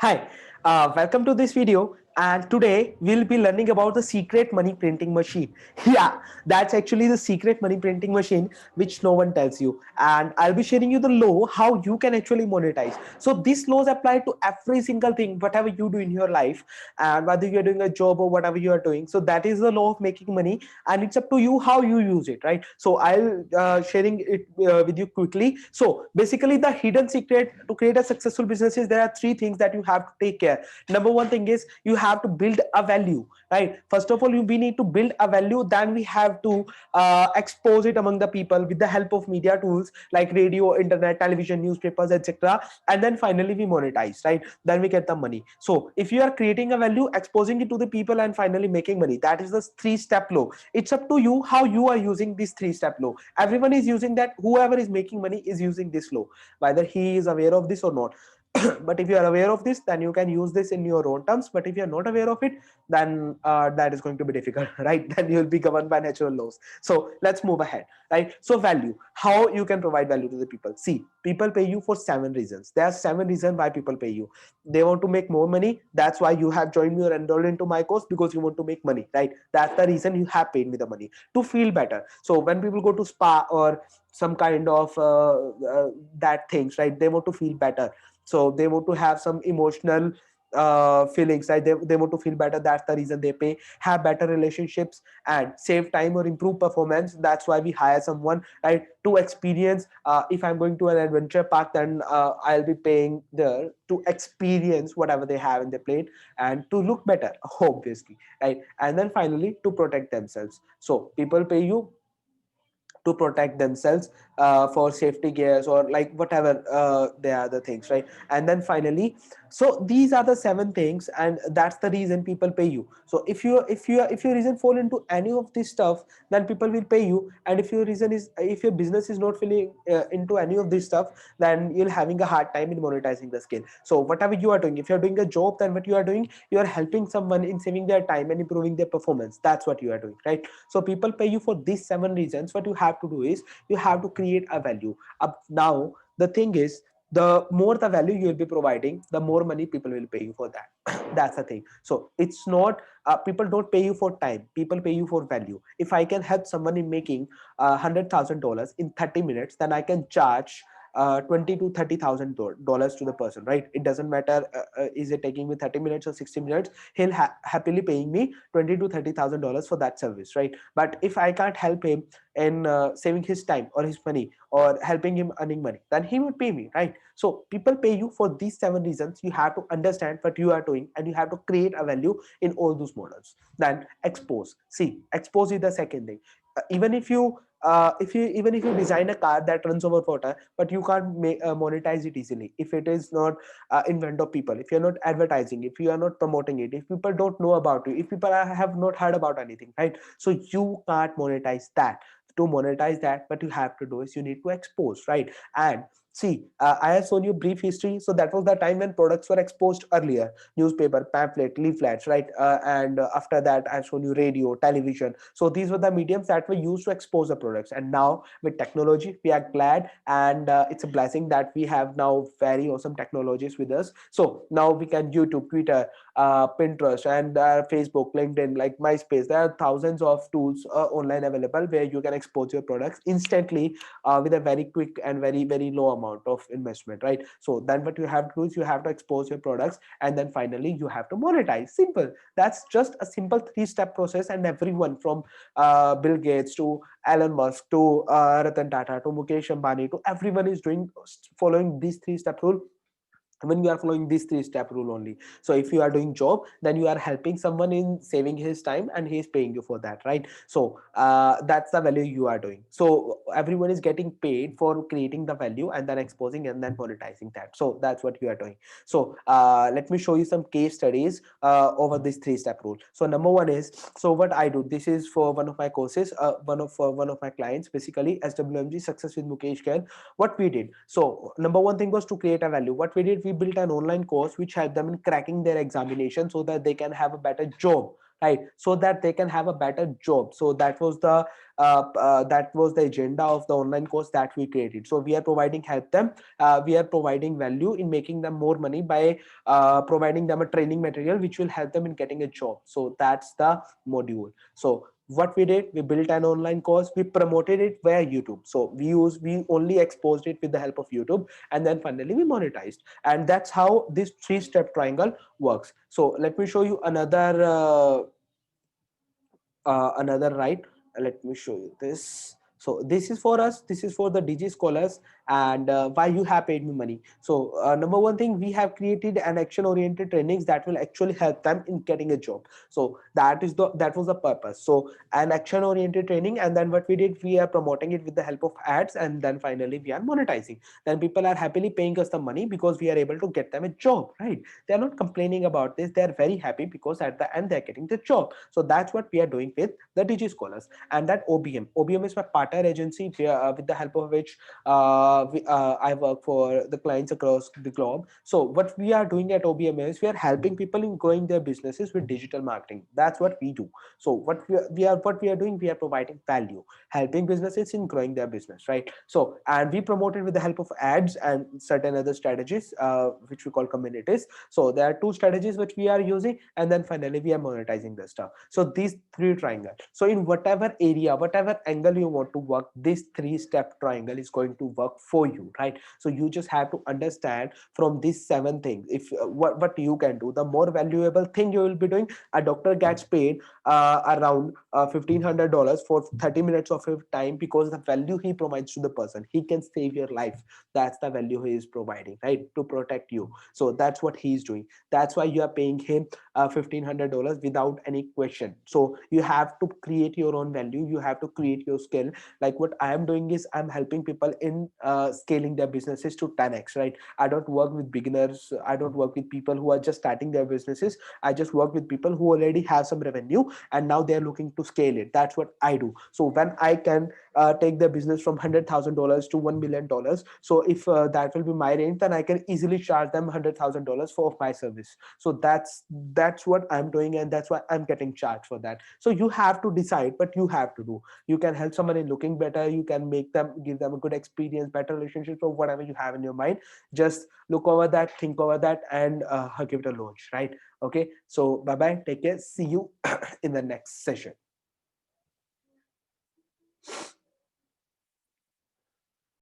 Hi, welcome to this video. And today we'll be learning about the secret money printing machine. Yeah, that's actually the secret money printing machine which no one tells you. And I'll be sharing you the law how you can actually monetize. So these laws apply to every single thing, whatever you do in your life, and whether you're doing a job or whatever you are doing. So that is the law of making money, and it's up to you how you use it, right? So I'll sharing it with you quickly. So basically, the hidden secret to create a successful business is there are three things that you have to take care. Number one thing is you have to build a value, right? First of all, we need to build a value, then we have to expose it among the people with the help of media tools like radio, internet, television, newspapers, etc. And then finally we monetize, right? Then we get the money. So if you are creating a value, exposing it to the people, and finally making money, that is the three-step law. It's up to you how you are using this three-step law. Everyone is using that. Whoever is making money is using this law, whether he is aware of this or not. But if you are aware of this, then you can use this in your own terms. But if you are not aware of it, then that is going to be difficult, right? Then you will be governed by natural laws. So let's move ahead, right? So value, how you can provide value to the people. See, people pay you for 7 reasons. There are 7 reasons why people pay you. They want to make more money. That's why you have joined me or enrolled into my course, because you want to make money, right? That's the reason you have paid me the money. To feel better. So when people go to spa or some kind of that things, right? They want to feel better, so they want to have some emotional feelings, right? They want to feel better. That's the reason they pay. Have better relationships and save time or improve performance. That's why we hire someone, right? To experience, if I'm going to an adventure park, then I'll be paying there to experience whatever they have in their plate and to look better, obviously, right? And then finally to protect themselves. So people pay you to protect themselves, for safety gears or like whatever they are the things, right? And then finally, so these are the 7 things, and that's the reason people pay you. So if your reason fall into any of this stuff, then people will pay you. And if your business is not filling into any of this stuff, then you're having a hard time in monetizing the skill. So whatever you are doing, if you're doing a job, then what you are doing, you are helping someone in saving their time and improving their performance. That's what you are doing, right? So people pay you for these 7 reasons. What you have to do is you have to create a value. Up now, the thing is, the more the value you will be providing, the more money people will pay you for that. That's the thing. So it's not, people don't pay you for time, people pay you for value. If I can help someone in making $100,000 in 30 minutes, then I can charge 20 to 30,000 dollars to the person, right? It doesn't matter, is it taking me 30 minutes or 60 minutes, he'll happily paying me 20 to 30,000 dollars for that service, right? But if I can't help him in saving his time or his money or helping him earning money, then he will pay me, right? So people pay you for these 7 reasons. You have to understand what you are doing, and you have to create a value in all those models. Then expose. See, expose is the second thing. Even if you design a car that runs over water, but you can't monetize it easily if it is not in front of people, if you're not advertising, if you are not promoting it, if people don't know about you, if people have not heard about anything, right? So you can't monetize that. To monetize that, what you have to do is you need to expose, right? And see, I have shown you brief history. So that was the time when products were exposed earlier: newspaper, pamphlet, leaflets, right? And after that, I've shown you radio, television. So these were the mediums that were used to expose the products. And now with technology, we are glad, and it's a blessing that we have now very awesome technologies with us. So now we can YouTube, Twitter, Pinterest, and Facebook, LinkedIn, like MySpace. There are thousands of tools online available where you can expose your products instantly, with a very quick and very low amount of investment, right? So then what you have to do is you have to expose your products, and then finally you have to monetize. Simple. That's just a simple 3-step process, and everyone from Bill Gates to Elon Musk to Ratan Tata to Mukesh Ambani to everyone is doing, following these 3-step rule. When you are following this 3-step rule only. So if you are doing job, then you are helping someone in saving his time, and he is paying you for that, right? So that's the value you are doing. So everyone is getting paid for creating the value and then exposing and then monetizing that. So that's what you are doing. So let me show you some case studies over this 3-step rule. So number one is, so what I do, this is for one of my courses, one of my clients, basically SWMG Success with Mukesh Khan. What we did, so number one thing was to create a value. What we did, we built an online course which helped them in cracking their examination so that they can have a better job, right? So that they can have a better job. So that was the agenda of the online course that we created. So we are providing help them, we are providing value in making them more money by providing them a training material which will help them in getting a job. So that's the module. So what we did, we built an online course, we promoted it via YouTube. So we only exposed it with the help of YouTube, and then finally we monetized. And that's how this three-step triangle works. So let me show you another, right? Let me show you this. So this is for us, this is for the digi scholars, and why you have paid me money. So number one thing, we have created an action oriented trainings that will actually help them in getting a job. So that was the purpose. So an action oriented training, and then what we did, we are promoting it with the help of ads, and then finally we are monetizing. Then people are happily paying us the money because we are able to get them a job, right? They are not complaining about this, they are very happy because at the end they're getting the job. So that's what we are doing with the digi scholars. And that OBM is my partner agency, with the help of which I work for the clients across the globe. So what we are doing at OBM is we are helping people in growing their businesses with digital marketing. That's what we do. So what we are doing, we are providing value, helping businesses in growing their business, right? So, and we promote it with the help of ads and certain other strategies, which we call communities. So there are two strategies which we are using, and then finally we are monetizing the stuff. So these three triangle. So in whatever area, whatever angle you want to work, this three-step triangle is going to work for you, right? So you just have to understand from these seven things. If what you can do, the more valuable thing you will be doing. A doctor gets paid around $1,500 for 30 minutes of his time, because the value he provides to the person, he can save your life. That's the value he is providing, right, to protect you. So that's what he's doing. That's why you are paying him $1,500 without any question. So you have to create your own value, you have to create your skill. Like what I am doing is I'm helping people in scaling their businesses to 10x, right? I don't work with beginners, I don't work with people who are just starting their businesses. I just work with people who already have some revenue and now they're looking to scale it. That's what I do. So when I can take the business from $100,000 to $1 million, so if that will be my range, then I can easily charge them $100,000 for my service. So that's what I'm doing, and that's why I'm getting charged for that. So you have to decide what you have to do. You can help someone in looking better, you can make them, give them a good experience, better relationships, or whatever you have in your mind. Just look over that, think over that, and give it a launch, right? Okay, so bye bye, take care, see you in the next session.